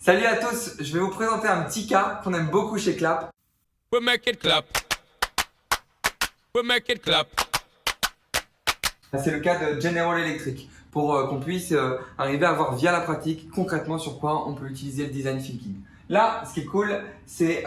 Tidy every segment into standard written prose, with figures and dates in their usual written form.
Salut à tous, je vais vous présenter un petit cas qu'on aime beaucoup chez Clap. We'll make it clap. We'll make it clap. C'est le cas de General Electric pour qu'on puisse arriver à voir via la pratique concrètement sur quoi on peut utiliser le design thinking. Là, ce qui est cool, c'est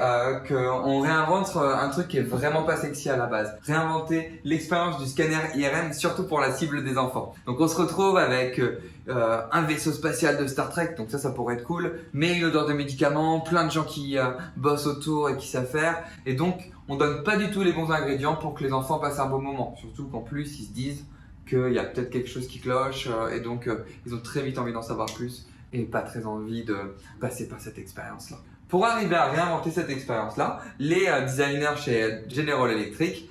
qu'on réinvente un truc qui est vraiment pas sexy à la base. Réinventer l'expérience du scanner IRM, surtout pour la cible des enfants. Donc on se retrouve avec un vaisseau spatial de Star Trek, donc ça pourrait être cool, mais une odeur de médicaments, plein de gens qui bossent autour et qui savent faire. Et donc, on donne pas du tout les bons ingrédients pour que les enfants passent un bon moment. Surtout qu'en plus, ils se disent qu'il y a peut-être quelque chose qui cloche et donc ils ont très vite envie d'en savoir plus et pas très envie de passer par cette expérience-là. Pour arriver à réinventer cette expérience-là, les designers chez General Electric,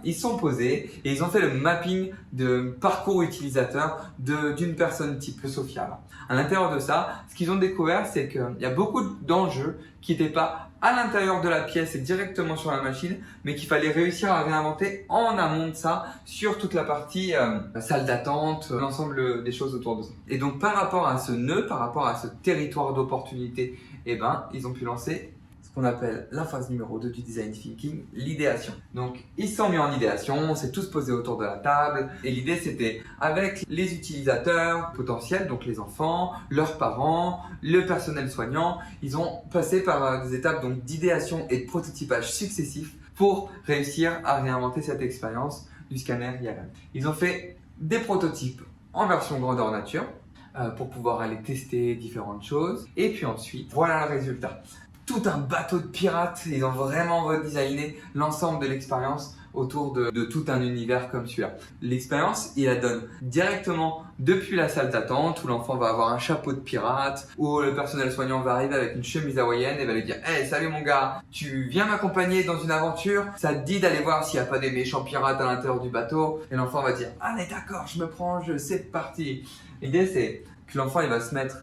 ils sont posés et ils ont fait le mapping de parcours utilisateur d'une personne type Sophia. À l'intérieur de ça, ce qu'ils ont découvert, c'est qu'il y a beaucoup d'enjeux qui n'étaient pas à l'intérieur de la pièce et directement sur la machine, mais qu'il fallait réussir à réinventer en amont de ça sur toute la partie salle d'attente, l'ensemble des choses autour de ça. Et donc par rapport à ce nœud, par rapport à ce territoire d'opportunité, ils ont pu lancer ce qu'on appelle la phase numéro 2 du design thinking, l'idéation. Donc ils se sont mis en idéation, on s'est tous posés autour de la table et l'idée c'était avec les utilisateurs potentiels, donc les enfants, leurs parents, le personnel soignant, ils ont passé par des étapes donc d'idéation et de prototypage successifs pour réussir à réinventer cette expérience du scanner IRM. Ils ont fait des prototypes en version grandeur nature pour pouvoir aller tester différentes choses et puis ensuite voilà le résultat. Tout un bateau de pirates, ils ont vraiment redesigné l'ensemble de l'expérience autour de tout un univers comme celui-là. L'expérience, il la donne directement depuis la salle d'attente où l'enfant va avoir un chapeau de pirate, où le personnel soignant va arriver avec une chemise hawaïenne et va lui dire « Hey, salut mon gars, tu viens m'accompagner dans une aventure? Ça te dit d'aller voir s'il n'y a pas des méchants pirates à l'intérieur du bateau ?» Et l'enfant va dire « Allez d'accord, je me prends en jeu, c'est parti !» L'idée c'est que l'enfant il va se mettre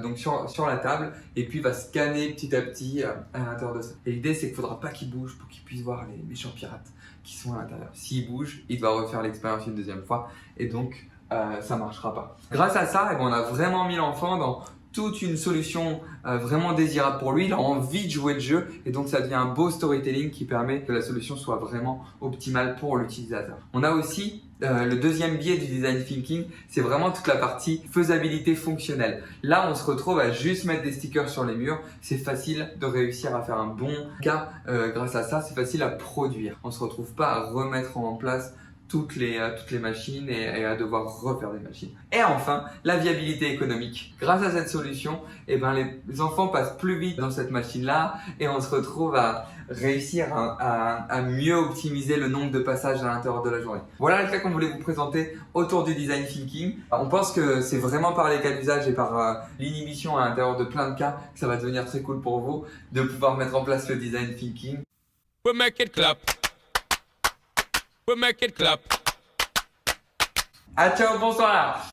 donc sur la table et puis va scanner petit à petit à l'intérieur de ça. Et l'idée c'est qu'il ne faudra pas qu'il bouge pour qu'il puisse voir les méchants pirates qui sont à l'intérieur. S'il bouge, il doit refaire l'expérience une deuxième fois et donc ça ne marchera pas. Grâce à ça, on a vraiment mis l'enfant dans toute une solution vraiment désirable pour lui. Il a envie de jouer le jeu et donc ça devient un beau storytelling qui permet que la solution soit vraiment optimale pour l'utilisateur. On a aussi le deuxième biais du design thinking, c'est vraiment toute la partie faisabilité fonctionnelle. Là, on se retrouve à juste mettre des stickers sur les murs. C'est facile de réussir à faire un bon cas grâce à ça. C'est facile à produire. On ne se retrouve pas à remettre en place toutes les machines et à devoir refaire des machines. Et enfin, la viabilité économique. Grâce à cette solution, les enfants passent plus vite dans cette machine-là et on se retrouve à réussir à mieux optimiser le nombre de passages à l'intérieur de la journée. Voilà le cas qu'on voulait vous présenter autour du design thinking. On pense que c'est vraiment par les cas d'usage et par l'inhibition à l'intérieur de plein de cas que ça va devenir très cool pour vous de pouvoir mettre en place le design thinking. We'll make it clap. We'll make it clap. Ah ciao, bonsoir!